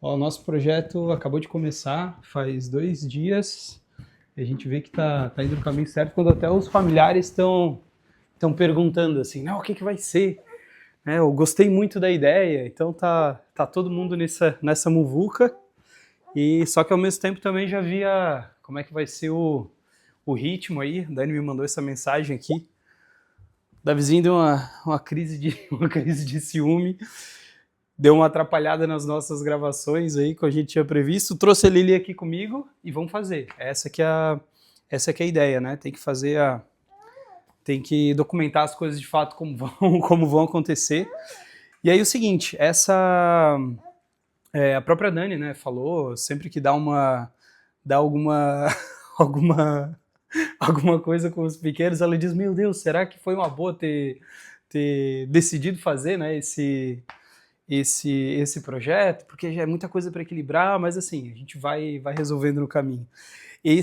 Ó, o nosso projeto acabou de começar, faz 2 dias, e a gente vê que tá indo no caminho certo, quando até os familiares estão perguntando assim, não, o que vai ser? Eu gostei muito da ideia, então tá todo mundo nessa muvuca, e só que ao mesmo tempo também já via como é que vai ser o ritmo aí. A Dani me mandou essa mensagem aqui, da vizinha deu uma crise uma crise de ciúme, deu uma atrapalhada nas nossas gravações aí que a gente tinha previsto. Trouxe a Lili aqui comigo e vamos fazer. Essa que é a ideia, né? Tem que documentar as coisas de fato como como vão acontecer. E aí o seguinte, a própria Dani, né, falou, sempre que dá alguma alguma coisa com os pequenos, ela diz, meu Deus, será que foi uma boa ter decidido fazer, né, esse projeto, porque já é muita coisa para equilibrar, mas assim, a gente vai resolvendo no caminho. E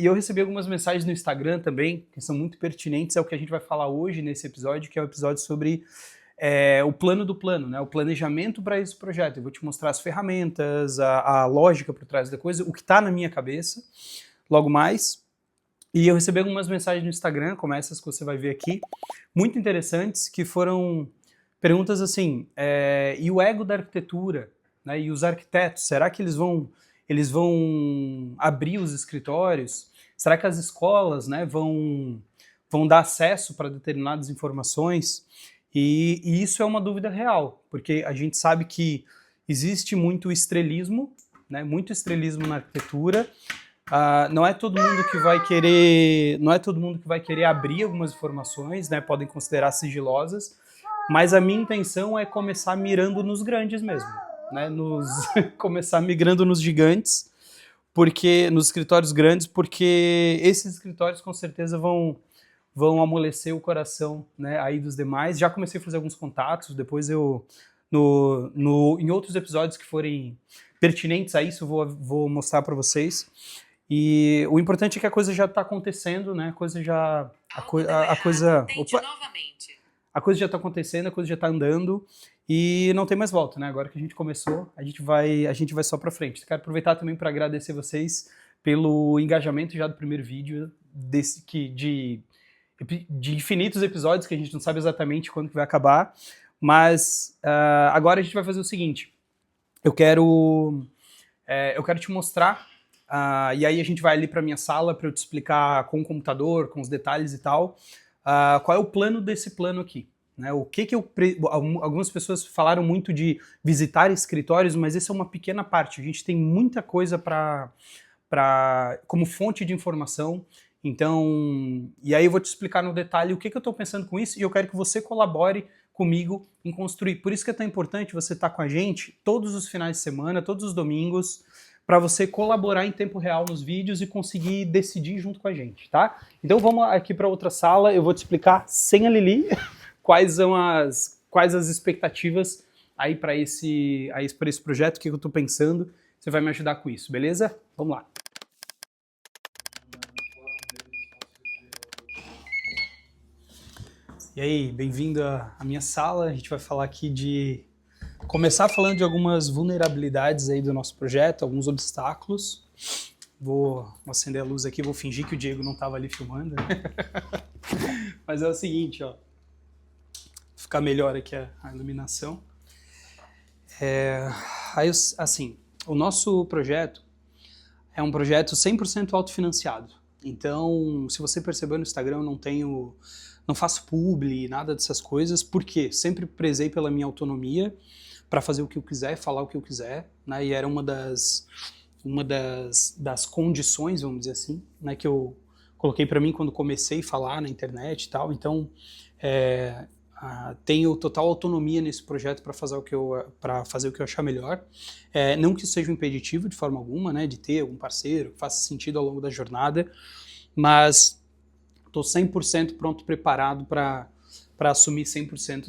eu recebi algumas mensagens no Instagram também, que são muito pertinentes ao que a gente vai falar hoje nesse episódio, que é o episódio sobre o plano do plano, né? O planejamento para esse projeto. Eu vou te mostrar as ferramentas, a lógica por trás da coisa, o que está na minha cabeça, logo mais. E eu recebi algumas mensagens no Instagram, como essas que você vai ver aqui, muito interessantes, que foram perguntas assim, e o ego da arquitetura, né, e os arquitetos, será que eles vão abrir os escritórios? Será que as escolas, né, vão dar acesso para determinadas informações? E isso é uma dúvida real, porque a gente sabe que existe muito estrelismo, né, muito estrelismo na arquitetura. Não é todo mundo que vai querer abrir algumas informações, né, podem considerar sigilosas, mas a minha intenção é começar mirando nos grandes mesmo, né, começar migrando nos gigantes, nos escritórios grandes, porque esses escritórios com certeza vão amolecer o coração, né, aí dos demais. Já comecei a fazer alguns contatos, depois em outros episódios que forem pertinentes a isso, eu vou mostrar para vocês. E o importante é que a coisa já está acontecendo, né? A coisa já está acontecendo, a coisa já está andando e não tem mais volta, né? Agora que a gente começou, a gente vai só para frente. Quero aproveitar também para agradecer vocês pelo engajamento já do primeiro vídeo de infinitos episódios que a gente não sabe exatamente quando que vai acabar, mas agora a gente vai fazer o seguinte. Eu quero te mostrar. E aí a gente vai ali para minha sala para eu te explicar com o computador, com os detalhes e tal, qual é o plano desse plano aqui. Né? Algumas pessoas falaram muito de visitar escritórios, mas essa é uma pequena parte. A gente tem muita coisa como fonte de informação. Então, e aí eu vou te explicar no detalhe o que eu estou pensando com isso, e eu quero que você colabore comigo em construir. Por isso que é tão importante você estar com a gente todos os finais de semana, todos os domingos, para você colaborar em tempo real nos vídeos e conseguir decidir junto com a gente, tá? Então vamos aqui para outra sala, eu vou te explicar sem a Lili quais as expectativas aí para esse projeto, o que eu estou pensando. Você vai me ajudar com isso, beleza? Vamos lá. E aí, bem-vindo à minha sala. A gente vai falar aqui começar falando de algumas vulnerabilidades aí do nosso projeto, alguns obstáculos. Vou acender a luz aqui, vou fingir que o Diego não estava ali filmando. Mas é o seguinte, ó. Vou ficar melhor aqui a iluminação. Assim, o nosso projeto é um projeto 100% autofinanciado. Então, se você percebeu no Instagram, eu não faço publi, nada dessas coisas, porque sempre prezei pela minha autonomia para fazer o que eu quiser, falar o que eu quiser, né? E era uma das condições, vamos dizer assim, né, que eu coloquei para mim quando comecei a falar na internet e tal. Então, tenho total autonomia nesse projeto para fazer o que eu achar melhor. Não que isso seja um impeditivo de forma alguma, né, de ter algum parceiro que faça sentido ao longo da jornada, mas estou 100% pronto, preparado para assumir 100%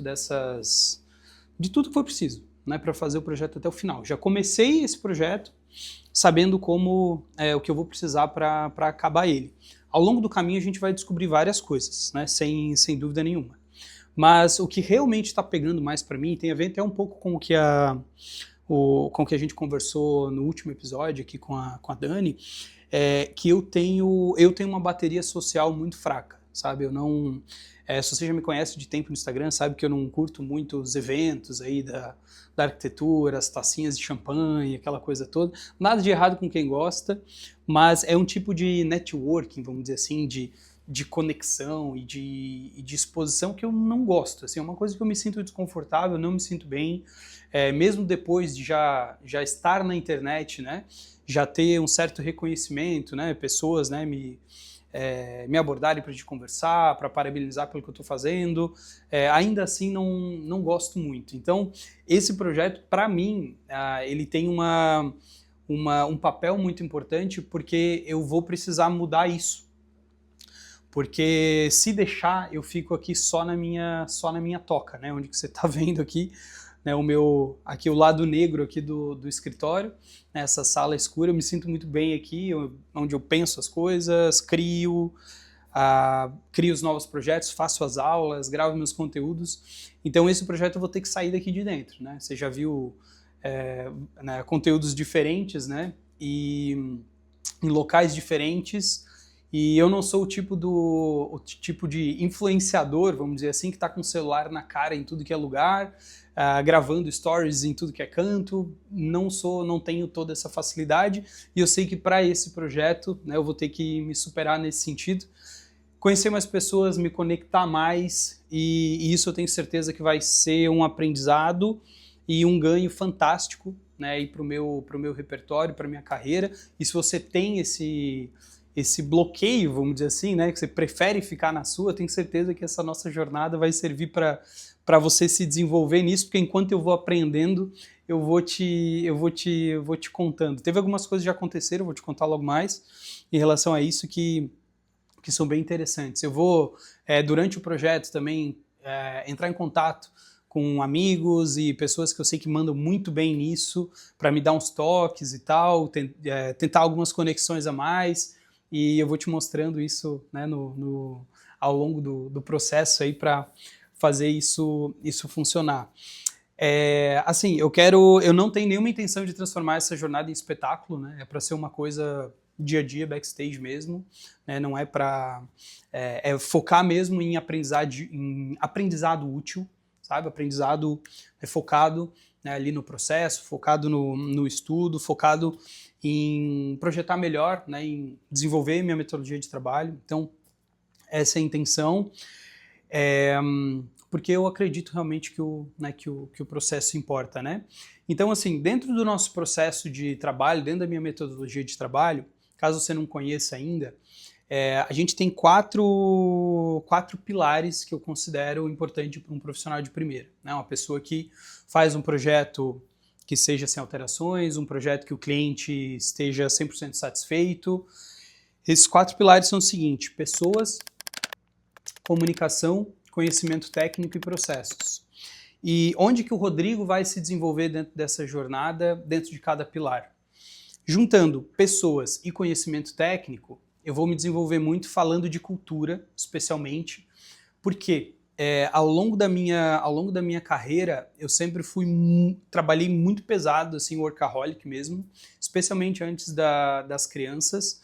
de tudo que for preciso, né, para fazer o projeto até o final. Já comecei esse projeto sabendo o que eu vou precisar para acabar ele. Ao longo do caminho a gente vai descobrir várias coisas, né, sem dúvida nenhuma. Mas o que realmente está pegando mais para mim tem a ver até um pouco com o com que a gente conversou no último episódio aqui com a Dani, que eu tenho uma bateria social muito fraca, sabe? Eu não... se você já me conhece de tempo no Instagram, sabe que eu não curto muito os eventos aí da arquitetura, as tacinhas de champanhe, aquela coisa toda. Nada de errado com quem gosta, mas é um tipo de networking, vamos dizer assim, de conexão e de exposição que eu não gosto. Assim, é uma coisa que eu me sinto desconfortável, não me sinto bem, mesmo depois de já estar na internet, né, já ter um certo reconhecimento, né, pessoas, né, me abordarem para a gente conversar, para parabenizar pelo que eu estou fazendo, ainda assim não gosto muito. Então, esse projeto, para mim, ele tem um papel muito importante, porque eu vou precisar mudar isso. Porque se deixar, eu fico aqui só na minha toca, né? Onde que você está vendo aqui, né, aqui o lado negro aqui do escritório, né, essa sala escura. Eu me sinto muito bem aqui, onde eu penso as coisas, crio os novos projetos, faço as aulas, gravo meus conteúdos. Então esse projeto eu vou ter que sair daqui de dentro, né? Você já viu né, conteúdos diferentes, né? E em locais diferentes. E eu não sou o tipo de influenciador, vamos dizer assim, que está com o celular na cara em tudo que é lugar, gravando stories em tudo que é canto. Não tenho toda essa facilidade, e eu sei que para esse projeto, né, eu vou ter que me superar nesse sentido, conhecer mais pessoas, me conectar mais, e isso eu tenho certeza que vai ser um aprendizado e um ganho fantástico, né, para o meu repertório, para minha carreira. E se você tem esse bloqueio, vamos dizer assim, né, que você prefere ficar na sua, tenho certeza que essa nossa jornada vai servir para você se desenvolver nisso, porque enquanto eu vou aprendendo, eu vou te contando. Teve algumas coisas que já aconteceram, eu vou te contar logo mais em relação a isso, que são bem interessantes. Eu vou, durante o projeto também, entrar em contato com amigos e pessoas que eu sei que mandam muito bem nisso, para me dar uns toques e tal, tentar algumas conexões a mais. E eu vou te mostrando isso, né, ao longo do processo aí, para fazer isso funcionar. Assim, eu não tenho nenhuma intenção de transformar essa jornada em espetáculo, né? É para ser uma coisa dia a dia, backstage mesmo, né? Não é para focar mesmo em aprendizado útil, sabe? Aprendizado focado, né, ali no processo, focado no estudo, focado em projetar melhor, né, em desenvolver minha metodologia de trabalho. Então, essa é a intenção, porque eu acredito realmente que o processo importa, né? Então, assim, dentro do nosso processo de trabalho, dentro da minha metodologia de trabalho, caso você não conheça ainda, a gente tem quatro pilares que eu considero importante para um profissional de primeira, né? Uma pessoa que faz um projeto que seja sem alterações, um projeto que o cliente esteja 100% satisfeito. Esses 4 pilares são o seguinte: pessoas, comunicação, conhecimento técnico e processos. E onde que o Rodrigo vai se desenvolver dentro dessa jornada, dentro de cada pilar? Juntando pessoas e conhecimento técnico, eu vou me desenvolver muito falando de cultura, especialmente, porque ao longo da minha carreira, eu sempre trabalhei muito pesado, assim, workaholic mesmo, especialmente antes das crianças.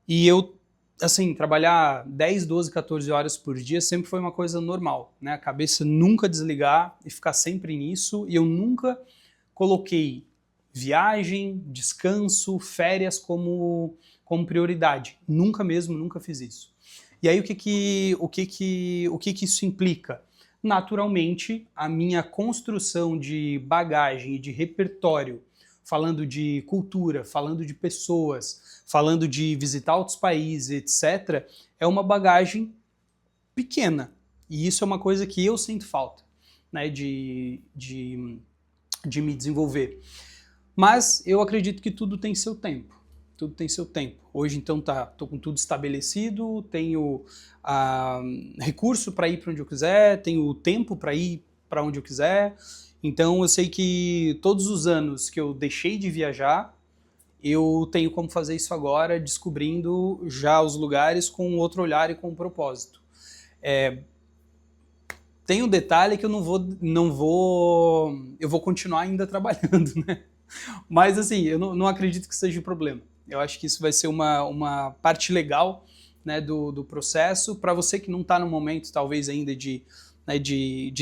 E eu, assim, trabalhar 10, 12, 14 horas por dia sempre foi uma coisa normal, né? A cabeça nunca desligar e ficar sempre nisso, e eu nunca coloquei viagem, descanso, férias como prioridade. Nunca mesmo, nunca fiz isso. E aí o que isso implica? Naturalmente, a minha construção de bagagem e de repertório, falando de cultura, falando de pessoas, falando de visitar outros países, etc., é uma bagagem pequena. E isso é uma coisa que eu sinto falta, né, de me desenvolver. Mas eu acredito que tudo tem seu tempo. Tudo tem seu tempo. Hoje, então, tô com tudo estabelecido, tenho recurso para ir para onde eu quiser, tenho tempo para ir para onde eu quiser. Então, eu sei que todos os anos que eu deixei de viajar, eu tenho como fazer isso agora, descobrindo já os lugares com outro olhar e com um propósito. Tem um detalhe que eu eu vou continuar ainda trabalhando, né? Mas assim, eu não acredito que seja o problema. Eu acho que isso vai ser uma parte legal, né, do processo. Para você que não está no momento, talvez ainda de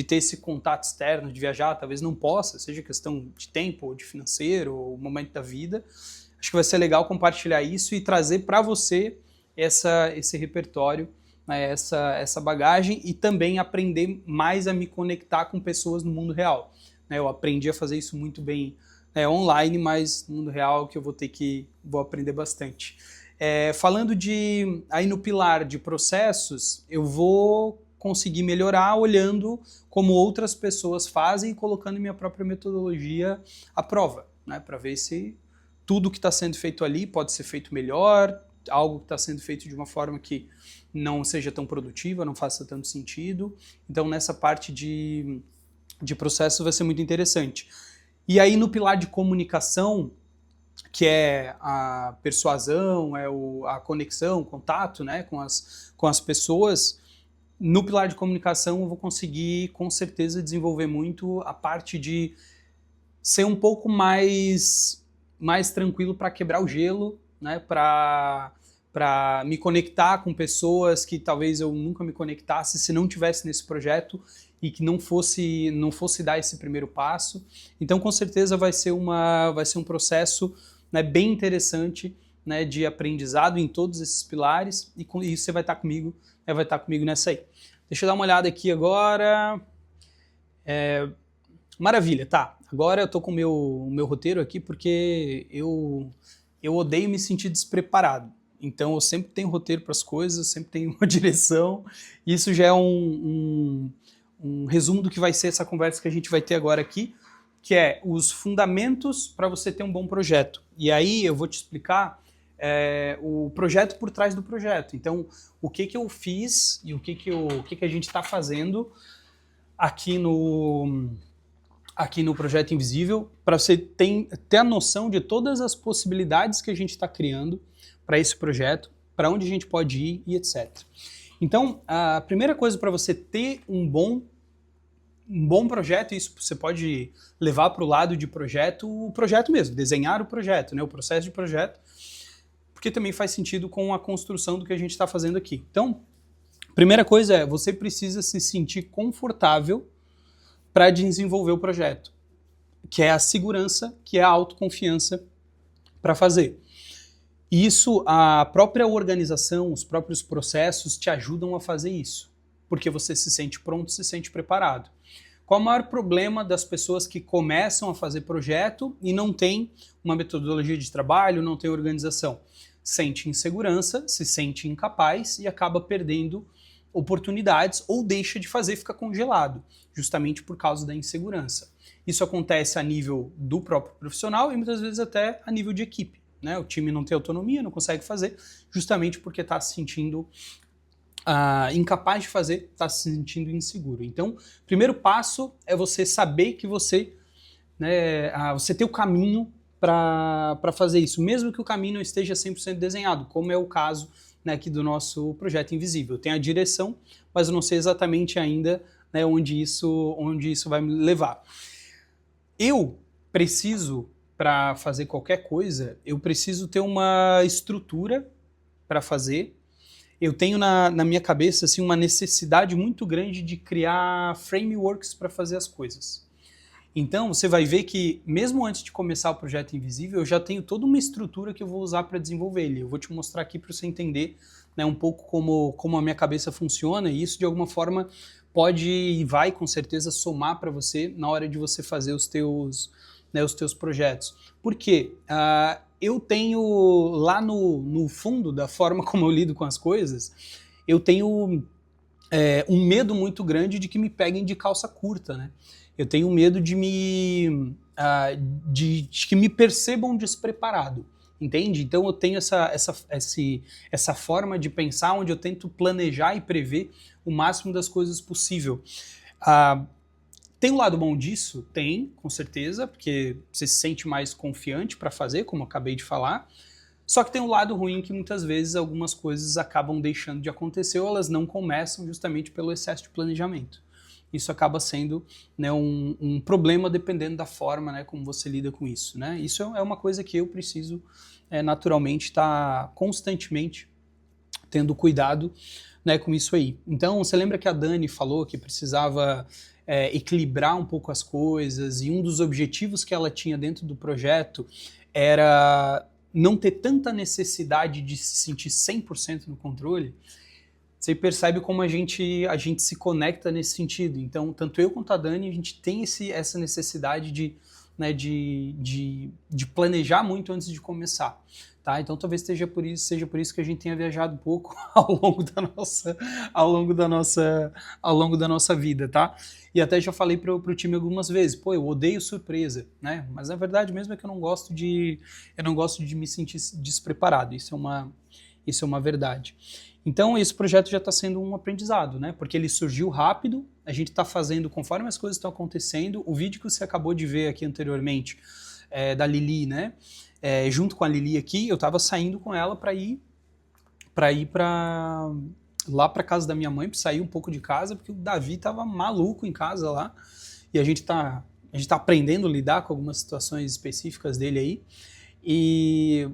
ter esse contato externo, de viajar, talvez não possa, seja questão de tempo, ou de financeiro, ou momento da vida. Acho que vai ser legal compartilhar isso e trazer para você esse repertório, né, essa bagagem, e também aprender mais a me conectar com pessoas no mundo real. Né, eu aprendi a fazer isso muito bem online, mas no mundo real que eu vou aprender bastante. Falando aí no pilar de processos, eu vou conseguir melhorar olhando como outras pessoas fazem e colocando minha própria metodologia à prova, né, para ver se tudo que está sendo feito ali pode ser feito melhor, algo que está sendo feito de uma forma que não seja tão produtiva, não faça tanto sentido. Então, nessa parte de processo vai ser muito interessante. E aí, no pilar de comunicação, que é a persuasão, a conexão, o contato, né, com as pessoas, no pilar de comunicação eu vou conseguir, com certeza, desenvolver muito a parte de ser um pouco mais tranquilo para quebrar o gelo, né, para me conectar com pessoas que talvez eu nunca me conectasse se não tivesse nesse projeto e que não fosse dar esse primeiro passo. Então, com certeza, vai ser um processo, né, bem interessante, né, de aprendizado em todos esses pilares, e você vai estar comigo, vai estar comigo nessa aí. Deixa eu dar uma olhada aqui agora. Maravilha, tá. Agora eu tô com o meu roteiro aqui porque eu odeio me sentir despreparado. Então eu sempre tenho roteiro para as coisas, sempre tenho uma direção. Isso já é um resumo do que vai ser essa conversa que a gente vai ter agora aqui, que é os fundamentos para você ter um bom projeto. E aí eu vou te explicar o projeto por trás do projeto. Então, o que eu fiz e o que a gente está fazendo aqui no Projeto Invisível, para você ter a noção de todas as possibilidades que a gente está criando para esse projeto, para onde a gente pode ir e etc. Então, a primeira coisa para você ter um bom projeto, isso você pode levar para o lado de projeto, o projeto mesmo, desenhar o projeto, né, o processo de projeto, porque também faz sentido com a construção do que a gente está fazendo aqui. Então, a primeira coisa é, você precisa se sentir confortável para desenvolver o projeto, que é a segurança, que é a autoconfiança para fazer. Isso, a própria organização, os próprios processos te ajudam a fazer isso, porque você se sente pronto, se sente preparado. Qual o maior problema das pessoas que começam a fazer projeto e não tem uma metodologia de trabalho, não tem organização? Sente insegurança, se sente incapaz e acaba perdendo oportunidades ou deixa de fazer, fica congelado, justamente por causa da insegurança. Isso acontece a nível do próprio profissional e muitas vezes até a nível de equipe, né? O time não tem autonomia, não consegue fazer, justamente porque está se sentindo incapaz de fazer, está se sentindo inseguro. Então, o primeiro passo é você saber que você tem o caminho para fazer isso, mesmo que o caminho não esteja 100% desenhado, como é o caso, né, aqui do nosso Projeto Invisível. Tem a direção, mas eu não sei exatamente ainda, né, onde isso vai me levar. Eu preciso, para fazer qualquer coisa, eu preciso ter uma estrutura para fazer. Eu tenho na minha cabeça assim, uma necessidade muito grande de criar frameworks para fazer as coisas. Então, você vai ver que, mesmo antes de começar o Projeto Invisível, eu já tenho toda uma estrutura que eu vou usar para desenvolver ele. Eu vou te mostrar aqui para você entender, né, um pouco como a minha cabeça funciona, e isso, de alguma forma, pode e vai, com certeza, somar para você na hora de você fazer os teus projetos. Por quê? Eu tenho, lá no fundo da forma como eu lido com as coisas, eu tenho um medo muito grande de que me peguem de calça curta, né? Eu tenho medo de que me percebam despreparado, entende? Então eu tenho essa forma de pensar onde eu tento planejar e prever o máximo das coisas possível. Tem um lado bom disso? Tem, com certeza, porque você se sente mais confiante para fazer, como eu acabei de falar. Só que tem um lado ruim que muitas vezes algumas coisas acabam deixando de acontecer ou elas não começam justamente pelo excesso de planejamento. isso acaba sendo, né, um problema dependendo da forma, né, como você lida com isso, né? Isso é uma coisa que eu preciso naturalmente estar constantemente tendo cuidado, né, com isso aí. Então, você lembra que a Dani falou que precisava equilibrar um pouco as coisas, e um dos objetivos que ela tinha dentro do projeto era não ter tanta necessidade de se sentir 100% no controle? Você percebe como a gente se conecta nesse sentido. Então, tanto eu quanto a Dani, a gente tem essa necessidade né, de planejar muito antes de começar. Tá? Então, talvez seja por isso que a gente tenha viajado um pouco ao longo da nossa vida, tá? E até já falei pro time algumas vezes, pô, eu odeio surpresa, né? Mas na verdade mesmo é que eu não gosto de me sentir despreparado. Isso é uma verdade. Então, esse projeto já está sendo um aprendizado, né? Porque ele surgiu rápido, a gente está fazendo conforme as coisas estão acontecendo. O vídeo que você acabou de ver aqui anteriormente, da Lili, né? Junto com a Lili aqui, eu estava saindo com ela para ir lá para casa da minha mãe, para sair um pouco de casa, porque o Davi estava maluco em casa lá. E a gente tá aprendendo a lidar com algumas situações específicas dele aí. E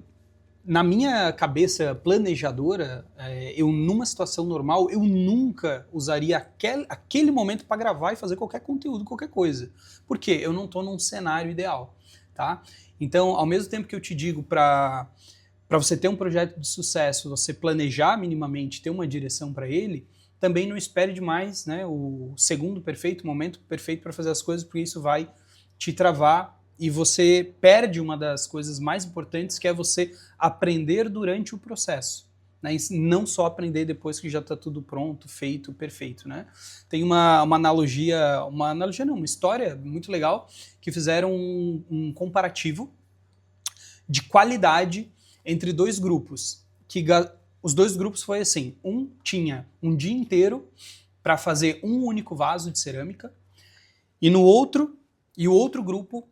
na minha cabeça planejadora, eu numa situação normal, eu nunca usaria aquele momento para gravar e fazer qualquer conteúdo, qualquer coisa. Por quê? Eu não estou num cenário ideal, tá? Então, ao mesmo tempo que eu te digo para você ter um projeto de sucesso, você planejar minimamente, ter uma direção para ele, também não espere demais, né, o segundo perfeito, o momento perfeito para fazer as coisas, porque isso vai te travar e você perde uma das coisas mais importantes, que é você aprender durante o processo, né? Não só aprender depois que já está tudo pronto, feito, perfeito, né? Tem uma história muito legal, que fizeram um comparativo de qualidade entre dois grupos, os dois grupos foi assim, um tinha um dia inteiro para fazer um único vaso de cerâmica, e o outro grupo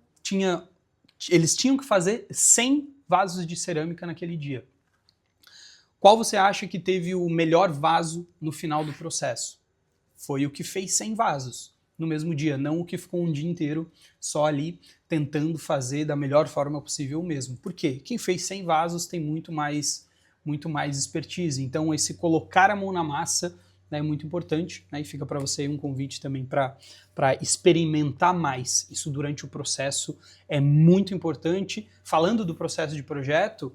eles tinham que fazer 100 vasos de cerâmica naquele dia. Qual você acha que teve o melhor vaso no final do processo? Foi o que fez 100 vasos no mesmo dia, não o que ficou um dia inteiro só ali tentando fazer da melhor forma possível mesmo. Por quê? Quem fez 100 vasos tem muito mais expertise. Então, esse colocar a mão na massa, né, é muito importante, né, e fica para você aí um convite também para experimentar mais isso durante o processo, é muito importante. Falando do processo de projeto,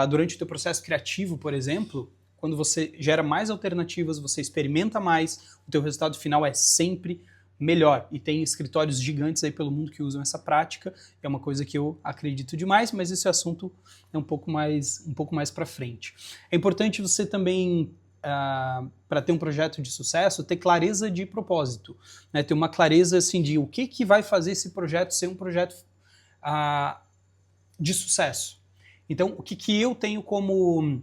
durante o teu processo criativo, por exemplo, quando você gera mais alternativas, você experimenta mais, o teu resultado final é sempre melhor. E tem escritórios gigantes aí pelo mundo que usam essa prática, é uma coisa que eu acredito demais, mas esse assunto é um pouco mais para frente. É importante você também, para ter um projeto de sucesso, ter clareza de propósito, né? Ter uma clareza assim, de o que vai fazer esse projeto ser um projeto de sucesso. Então, o que eu tenho como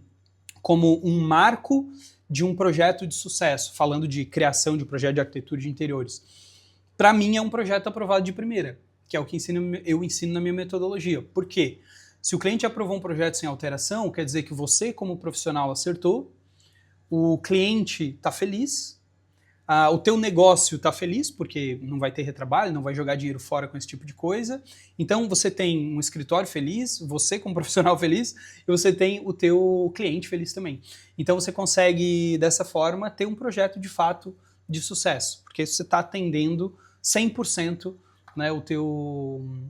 um marco de um projeto de sucesso, falando de criação de projeto de arquitetura de interiores? Para mim é um projeto aprovado de primeira, que é o que eu ensino na minha metodologia. Por quê? Se o cliente aprovou um projeto sem alteração, quer dizer que você, como profissional, acertou, o cliente está feliz, o teu negócio está feliz, porque não vai ter retrabalho, não vai jogar dinheiro fora com esse tipo de coisa. Então você tem um escritório feliz, você como profissional feliz, e você tem o teu cliente feliz também. Então você consegue, dessa forma, ter um projeto de fato de sucesso, porque você está atendendo 100%, né,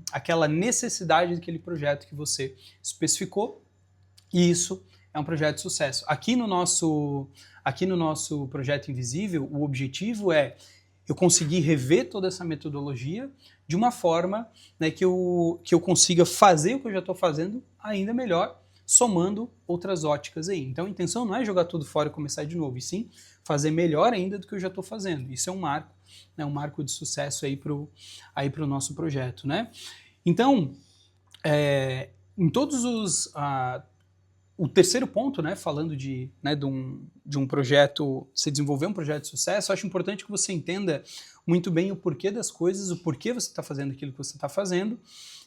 aquela necessidade daquele projeto que você especificou, e isso é um projeto de sucesso. Aqui no nosso projeto Invisível, o objetivo é eu conseguir rever toda essa metodologia de uma forma, né, que eu consiga fazer o que eu já estou fazendo ainda melhor, somando outras óticas aí. Então a intenção não é jogar tudo fora e começar de novo, e sim fazer melhor ainda do que eu já estou fazendo. Isso é um marco, né, um marco de sucesso aí pro nosso projeto, né? Então, em todos os... o terceiro ponto, né, falando de um projeto, você desenvolver um projeto de sucesso, eu acho importante que você entenda muito bem o porquê das coisas, o porquê você está fazendo aquilo que você está fazendo,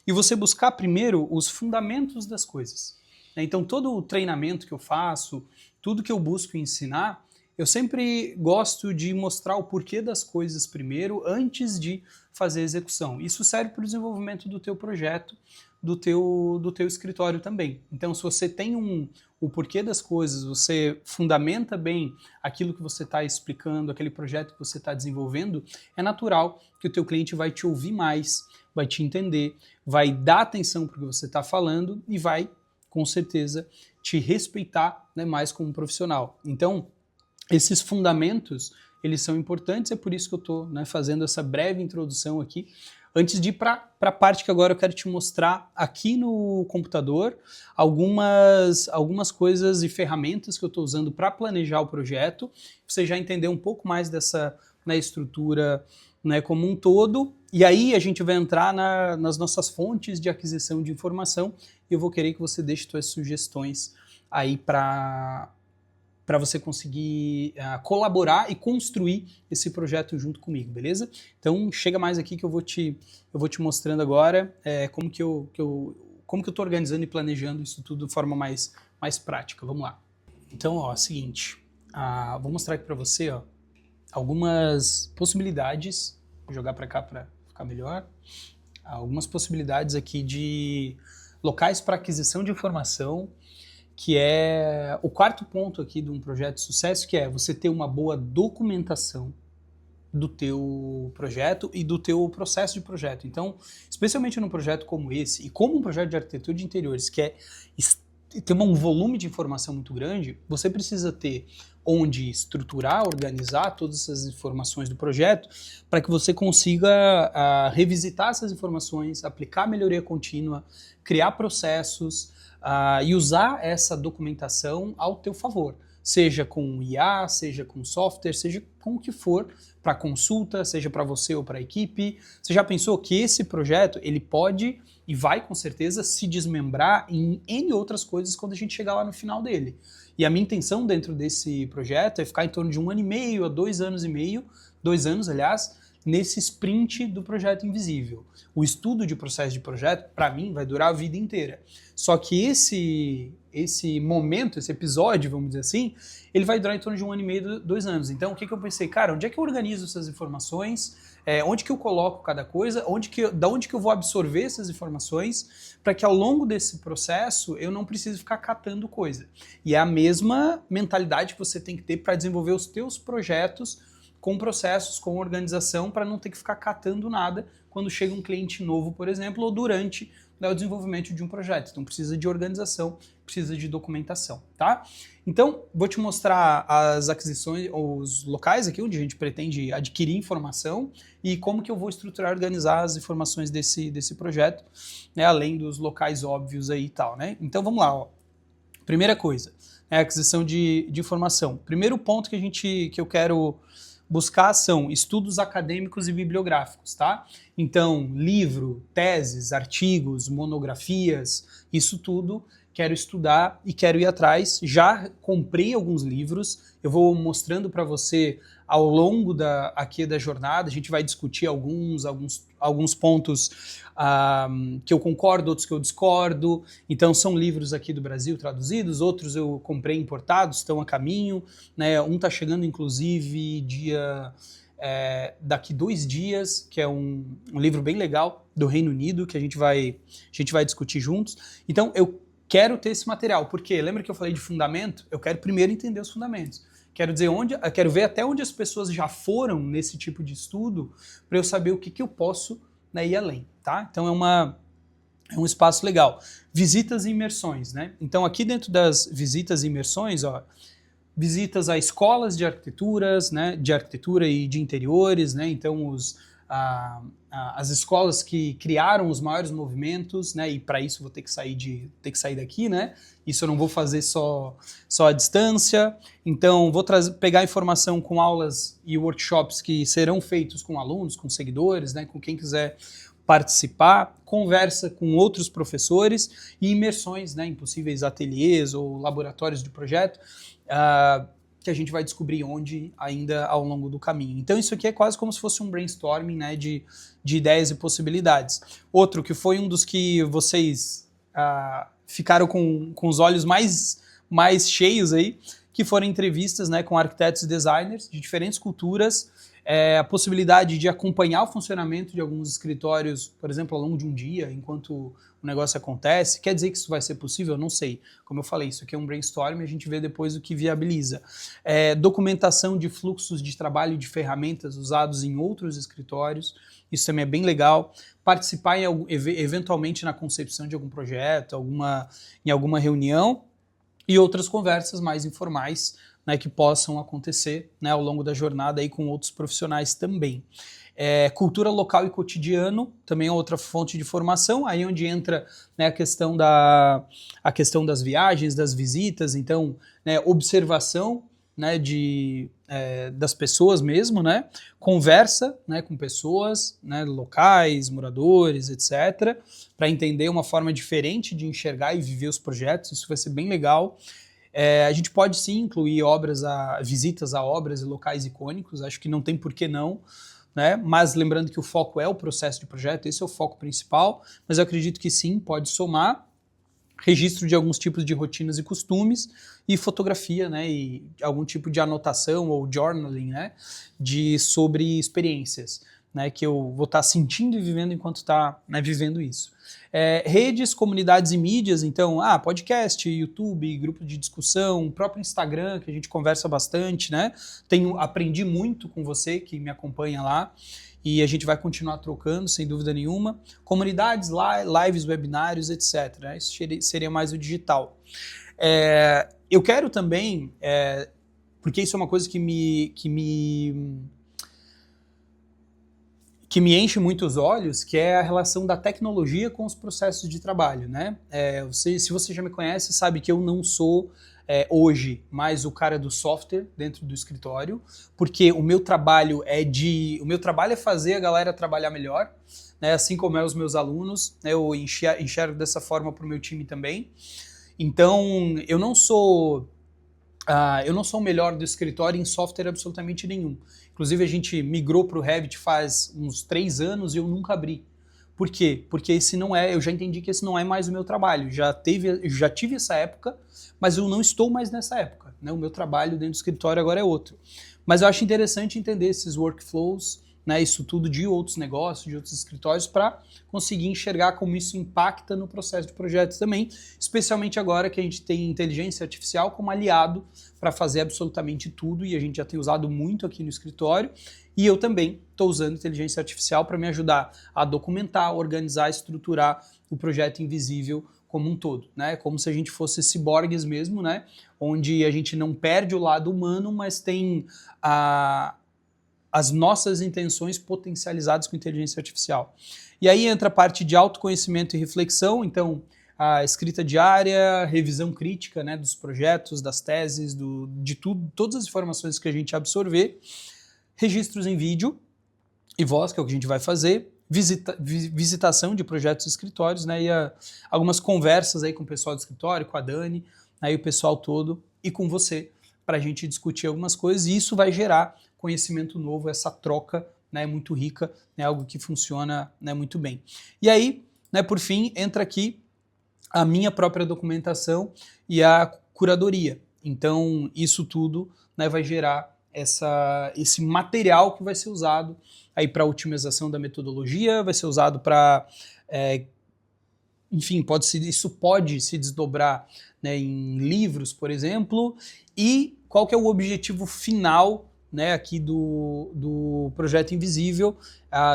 e você buscar primeiro os fundamentos das coisas. Então, todo o treinamento que eu faço, tudo que eu busco ensinar, eu sempre gosto de mostrar o porquê das coisas primeiro, antes de fazer a execução. Isso serve para o desenvolvimento do teu projeto, do teu escritório também. Então, se você tem o porquê das coisas, você fundamenta bem aquilo que você está explicando, aquele projeto que você está desenvolvendo, é natural que o teu cliente vai te ouvir mais, vai te entender, vai dar atenção para o que você está falando e vai, com certeza, te respeitar, né, mais como profissional. Então, esses fundamentos, eles são importantes, é por isso que eu estou, né, fazendo essa breve introdução aqui, antes de ir para a parte que agora eu quero te mostrar aqui no computador, algumas coisas e ferramentas que eu estou usando para planejar o projeto, você já entender um pouco mais dessa, né, estrutura, né, como um todo, e aí a gente vai entrar nas nossas fontes de aquisição de informação, e eu vou querer que você deixe suas sugestões aí para você conseguir colaborar e construir esse projeto junto comigo, beleza? Então chega mais aqui que eu vou te mostrando agora como que eu tô organizando e planejando isso tudo de forma mais prática. Vamos lá. Então, ó, seguinte, vou mostrar aqui para você, ó, algumas possibilidades, vou jogar para cá para ficar melhor, algumas possibilidades aqui de locais para aquisição de informação, que é o quarto ponto aqui de um projeto de sucesso, que é você ter uma boa documentação do teu projeto e do teu processo de projeto. Então, especialmente num projeto como esse, e como um projeto de arquitetura de interiores, que tem um volume de informação muito grande, você precisa ter onde estruturar, organizar todas essas informações do projeto, para que você consiga revisitar essas informações, aplicar melhoria contínua, criar processos, e usar essa documentação ao teu favor, seja com IA, seja com software, seja com o que for, para consulta, seja para você ou para a equipe. Você já pensou que esse projeto ele pode e vai com certeza se desmembrar em N outras coisas quando a gente chegar lá no final dele. E a minha intenção dentro desse projeto é ficar em torno de 1 ano e meio a 2 anos e meio, 2 anos, aliás, nesse sprint do projeto invisível. O estudo de processo de projeto, para mim, vai durar a vida inteira. Só que esse momento, esse episódio, vamos dizer assim, ele vai durar em torno de 1 ano e meio, 2 anos. Então, o que eu pensei? Cara, onde é que eu organizo essas informações? Onde que eu coloco cada coisa? Da onde que eu vou absorver essas informações para que ao longo desse processo eu não precise ficar catando coisa. E é a mesma mentalidade que você tem que ter para desenvolver os teus projetos com processos, com organização, para não ter que ficar catando nada quando chega um cliente novo, por exemplo, ou durante, né, o desenvolvimento de um projeto. Então precisa de organização, precisa de documentação, tá? Então vou te mostrar as aquisições, os locais aqui onde a gente pretende adquirir informação e como que eu vou estruturar e organizar as informações desse projeto, né, além dos locais óbvios aí e tal, né? Então vamos lá, ó. Primeira coisa, a aquisição de informação. Primeiro ponto que eu quero buscar são estudos acadêmicos e bibliográficos, tá? Então, livro, teses, artigos, monografias, isso tudo quero estudar e quero ir atrás. Já comprei alguns livros, eu vou mostrando para você ao longo aqui da jornada, a gente vai discutir alguns pontos que eu concordo, outros que eu discordo. Então são livros aqui do Brasil traduzidos, outros eu comprei importados, estão a caminho, né? Um está chegando inclusive daqui 2 dias, que é um livro bem legal do Reino Unido, que a gente vai discutir juntos. Então eu quero ter esse material, porque lembra que eu falei de fundamento? Eu quero primeiro entender os fundamentos. Quero ver até onde as pessoas já foram nesse tipo de estudo, para eu saber o que eu posso, né, ir além, tá? Então é um espaço legal. Visitas e imersões, né? Então aqui dentro das visitas e imersões, ó, visitas a escolas de arquiteturas, né, de arquitetura e de interiores, né? Então as escolas que criaram os maiores movimentos, né, e para isso vou ter que sair daqui, né? Isso eu não vou fazer só à distância. Então vou pegar informação com aulas e workshops que serão feitos com alunos, com seguidores, né, com quem quiser participar, conversa com outros professores e imersões, né, em possíveis ateliês ou laboratórios de projeto, que a gente vai descobrir onde ainda ao longo do caminho. Então isso aqui é quase como se fosse um brainstorming, né, de ideias e possibilidades. Outro que foi um dos que vocês ficaram com os olhos mais cheios aí, que foram entrevistas, né, com arquitetos e designers de diferentes culturas, a possibilidade de acompanhar o funcionamento de alguns escritórios, por exemplo, ao longo de um dia, enquanto o negócio acontece. Quer dizer que isso vai ser possível? Não sei. Como eu falei, isso aqui é um brainstorm e a gente vê depois o que viabiliza. Documentação de fluxos de trabalho e de ferramentas usados em outros escritórios, isso também é bem legal. Participar eventualmente na concepção de algum projeto, em alguma reunião, e outras conversas mais informais, né, que possam acontecer, né, ao longo da jornada aí com outros profissionais também. Cultura local e cotidiano também é outra fonte de formação, aí onde entra, né, a questão das viagens, das visitas, então, né, observação, né, das pessoas mesmo, né, conversa, né, com pessoas, né, locais, moradores, etc., para entender uma forma diferente de enxergar e viver os projetos. Isso vai ser bem legal. A gente pode sim incluir visitas a obras e locais icônicos, acho que não tem por que não, né? Mas lembrando que o foco é o processo de projeto, esse é o foco principal, mas eu acredito que sim, pode somar. Registro de alguns tipos de rotinas e costumes, e fotografia, né, e algum tipo de anotação ou journaling, né, sobre experiências, né, que eu vou estar sentindo e vivendo enquanto está, né, vivendo isso. Redes, comunidades e mídias, então, podcast, YouTube, grupo de discussão, o próprio Instagram, que a gente conversa bastante, né, aprendi muito com você que me acompanha lá, e a gente vai continuar trocando, sem dúvida nenhuma. Comunidades, lives, webinários, etc. Né? Isso seria mais o digital. Eu quero também, porque isso é uma coisa que me enche muito os olhos, que é a relação da tecnologia com os processos de trabalho, né? Se você já me conhece, sabe que eu não sou hoje mais o cara do software dentro do escritório, porque o meu trabalho é fazer a galera trabalhar melhor, né? Assim como os meus alunos, né? Eu enxergo dessa forma para o meu time também. Então, eu não sou o melhor do escritório em software absolutamente nenhum. Inclusive, a gente migrou para o Revit faz uns 3 anos e eu nunca abri. Por quê? Porque eu já entendi que esse não é mais o meu trabalho. Já tive essa época, mas eu não estou mais nessa época, né? O meu trabalho dentro do escritório agora é outro. Mas eu acho interessante entender esses workflows, né, isso tudo de outros negócios, de outros escritórios, para conseguir enxergar como isso impacta no processo de projetos também, especialmente agora que a gente tem inteligência artificial como aliado para fazer absolutamente tudo, e a gente já tem usado muito aqui no escritório, e eu também estou usando inteligência artificial para me ajudar a documentar, organizar, estruturar o projeto invisível como um todo, né? Como se a gente fosse ciborgues mesmo, né? Onde a gente não perde o lado humano, mas tem as nossas intenções potencializadas com inteligência artificial. E aí entra a parte de autoconhecimento e reflexão, então a escrita diária, revisão crítica, né, dos projetos, das teses, de tudo, todas as informações que a gente absorver, registros em vídeo e voz, que é o que a gente vai fazer, visitação de projetos e escritórios, né, e algumas conversas aí com o pessoal do escritório, com a Dani, aí o pessoal todo, e com você, para a gente discutir algumas coisas, e isso vai gerar conhecimento novo, essa troca, né, muito rica, né, algo que funciona, né, muito bem. E aí, né, por fim, entra aqui a minha própria documentação e a curadoria. Então, isso tudo, né, vai gerar esse material que vai ser usado aí para otimização da metodologia, vai ser usado para, enfim, isso pode se desdobrar, né, em livros, por exemplo, e qual que é o objetivo final, né, aqui do Projeto Invisível.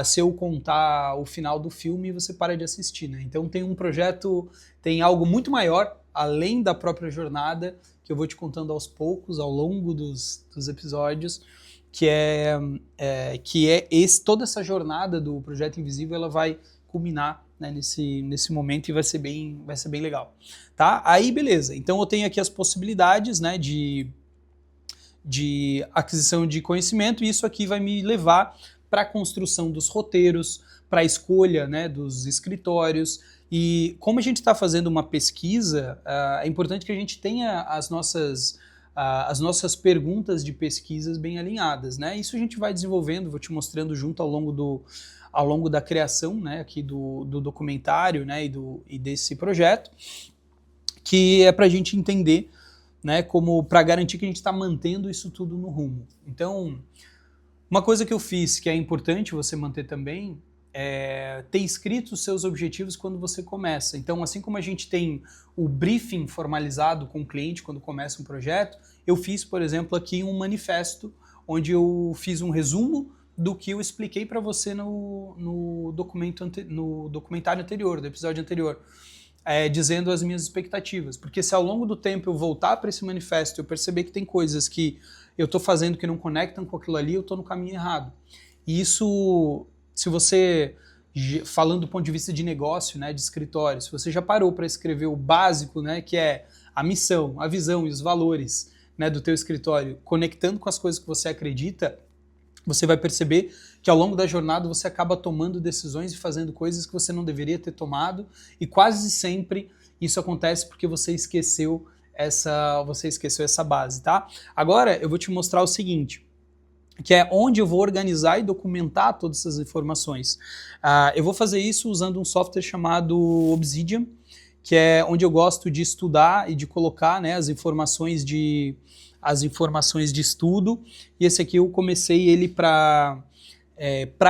Se eu contar o final do filme, você para de assistir, né? Então tem algo muito maior, além da própria jornada, que eu vou te contando aos poucos, ao longo dos episódios, que toda essa jornada do Projeto Invisível, ela vai culminar, né, nesse momento, e vai ser bem legal. Tá? Aí, beleza. Então eu tenho aqui as possibilidades, né, de aquisição de conhecimento, e isso aqui vai me levar para a construção dos roteiros, para a escolha, né, dos escritórios. E como a gente está fazendo uma pesquisa, é importante que a gente tenha as nossas perguntas de pesquisas bem alinhadas, né? Isso a gente vai desenvolvendo, vou te mostrando junto ao longo da criação, né, aqui do documentário, né, e desse projeto, que é para a gente entender, né, como para garantir que a gente está mantendo isso tudo no rumo. Então, uma coisa que eu fiz que é importante você manter também é ter escrito os seus objetivos quando você começa. Então, assim como a gente tem o briefing formalizado com o cliente quando começa um projeto, eu fiz, por exemplo, aqui um manifesto onde eu fiz um resumo do que eu expliquei para você no documentário anterior, do episódio anterior, dizendo as minhas expectativas. Porque se ao longo do tempo eu voltar para esse manifesto e eu perceber que tem coisas que eu estou fazendo que não conectam com aquilo ali, eu estou no caminho errado. E isso, se você, falando do ponto de vista de negócio, né, de escritório, se você já parou para escrever o básico, né, que é a missão, a visão e os valores, né, do teu escritório, conectando com as coisas que você acredita, você vai perceber que ao longo da jornada você acaba tomando decisões e fazendo coisas que você não deveria ter tomado, e quase sempre isso acontece porque você esqueceu essa base, tá? Agora eu vou te mostrar o seguinte, que é onde eu vou organizar e documentar todas essas informações. Eu vou fazer isso usando um software chamado Obsidian, que é onde eu gosto de estudar e de colocar, né, as informações de estudo, e esse aqui eu comecei ele para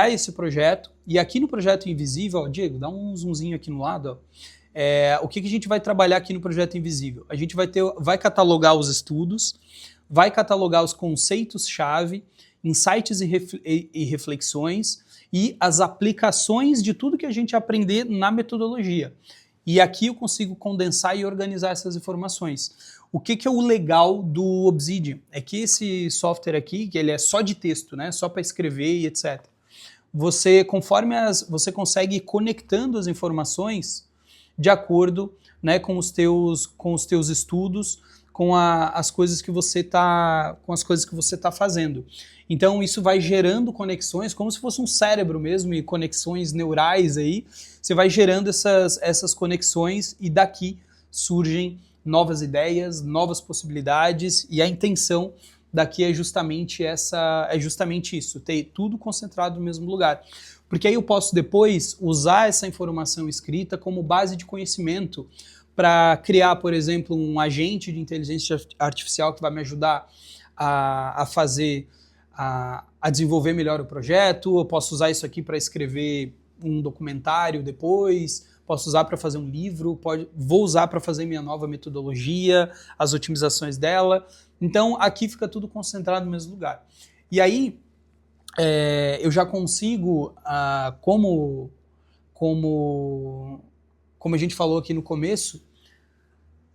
esse projeto, e aqui no Projeto Invisível, ó, Diego, dá um zoomzinho aqui no lado, ó. O que a gente vai trabalhar aqui no Projeto Invisível? A gente vai catalogar os estudos, vai catalogar os conceitos-chave, insights e reflexões, e as aplicações de tudo que a gente aprender na metodologia. E aqui eu consigo condensar e organizar essas informações. O que é o legal do Obsidian? É que esse software aqui, que ele é só de texto, né? Só para escrever e etc. Você consegue ir conectando as informações de acordo, né, com os teus estudos, com as coisas que você está fazendo. Então isso vai gerando conexões, como se fosse um cérebro mesmo, e conexões neurais aí. Você vai gerando essas conexões e daqui surgem novas ideias, novas possibilidades, e a intenção daqui é justamente isso, ter tudo concentrado no mesmo lugar. Porque aí eu posso depois usar essa informação escrita como base de conhecimento para criar, por exemplo, um agente de inteligência artificial que vai me ajudar a desenvolver melhor o projeto. Eu posso usar isso aqui para escrever um documentário depois, posso usar para fazer um livro, vou usar para fazer minha nova metodologia, as otimizações dela. Então aqui fica tudo concentrado no mesmo lugar. E aí eu já consigo, como a gente falou aqui no começo,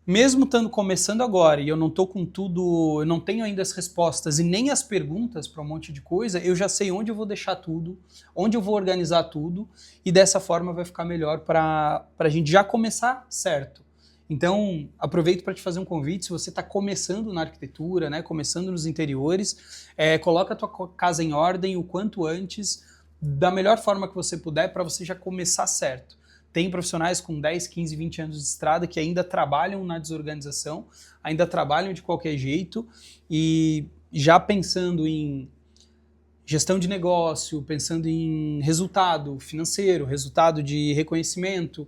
mesmo estando começando agora e eu não estou com tudo, eu não tenho ainda as respostas e nem as perguntas para um monte de coisa, eu já sei onde eu vou deixar tudo, onde eu vou organizar tudo, e dessa forma vai ficar melhor para a gente já começar certo. Então, aproveito para te fazer um convite, se você está começando na arquitetura, né, começando nos interiores, coloca a tua casa em ordem o quanto antes, da melhor forma que você puder, para você já começar certo. Tem profissionais com 10, 15, 20 anos de estrada que ainda trabalham na desorganização, ainda trabalham de qualquer jeito, e já pensando em gestão de negócio, pensando em resultado financeiro, resultado de reconhecimento,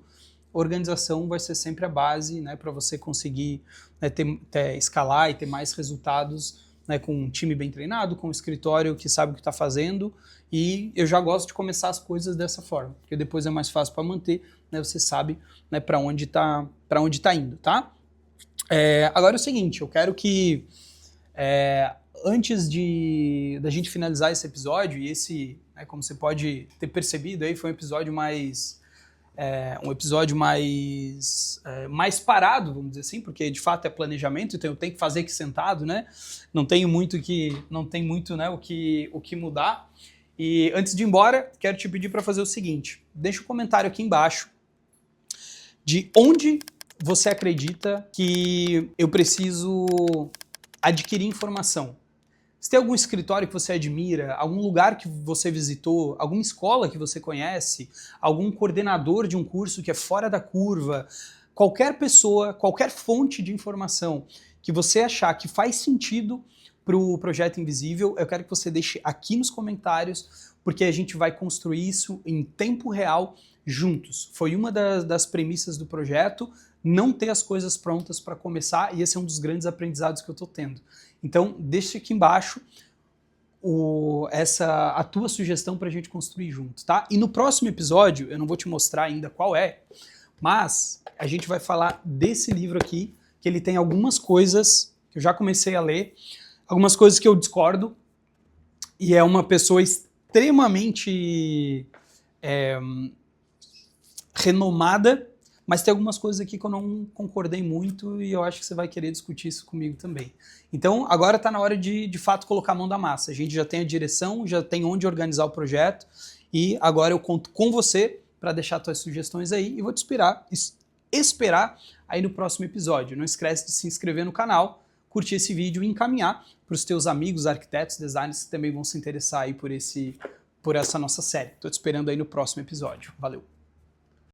organização vai ser sempre a base, né, para você conseguir, né, escalar e ter mais resultados, né, com um time bem treinado, com um escritório que sabe o que está fazendo. E eu já gosto de começar as coisas dessa forma, porque depois é mais fácil para manter, né, você sabe, né, para onde tá indo, tá? Agora é o seguinte, eu quero que antes da gente finalizar esse episódio, e esse, né, como você pode ter percebido, aí foi um episódio mais mais parado, vamos dizer assim, porque de fato é planejamento, então eu tenho que fazer aqui sentado, né? Não tem muito, né, o que mudar. E antes de ir embora, quero te pedir para fazer o seguinte: deixa um comentário aqui embaixo de onde você acredita que eu preciso adquirir informação. Se tem algum escritório que você admira, algum lugar que você visitou, alguma escola que você conhece, algum coordenador de um curso que é fora da curva, qualquer pessoa, qualquer fonte de informação que você achar que faz sentido para o Projeto Invisível, eu quero que você deixe aqui nos comentários, porque a gente vai construir isso em tempo real juntos. Foi uma das premissas do projeto, não ter as coisas prontas para começar, e esse é um dos grandes aprendizados que eu estou tendo. Então, deixa aqui embaixo a tua sugestão para a gente construir junto, tá? E no próximo episódio, eu não vou te mostrar ainda qual é, mas a gente vai falar desse livro aqui, que ele tem algumas coisas que eu já comecei a ler, algumas coisas que eu discordo, e é uma pessoa extremamente renomada, mas tem algumas coisas aqui que eu não concordei muito e eu acho que você vai querer discutir isso comigo também. Então, agora está na hora de fato colocar a mão da massa. A gente já tem a direção, já tem onde organizar o projeto e agora eu conto com você para deixar suas sugestões aí e vou te esperar aí no próximo episódio. Não esquece de se inscrever no canal, curtir esse vídeo e encaminhar para os teus amigos, arquitetos, designers que também vão se interessar aí por essa nossa série. Estou te esperando aí no próximo episódio. Valeu!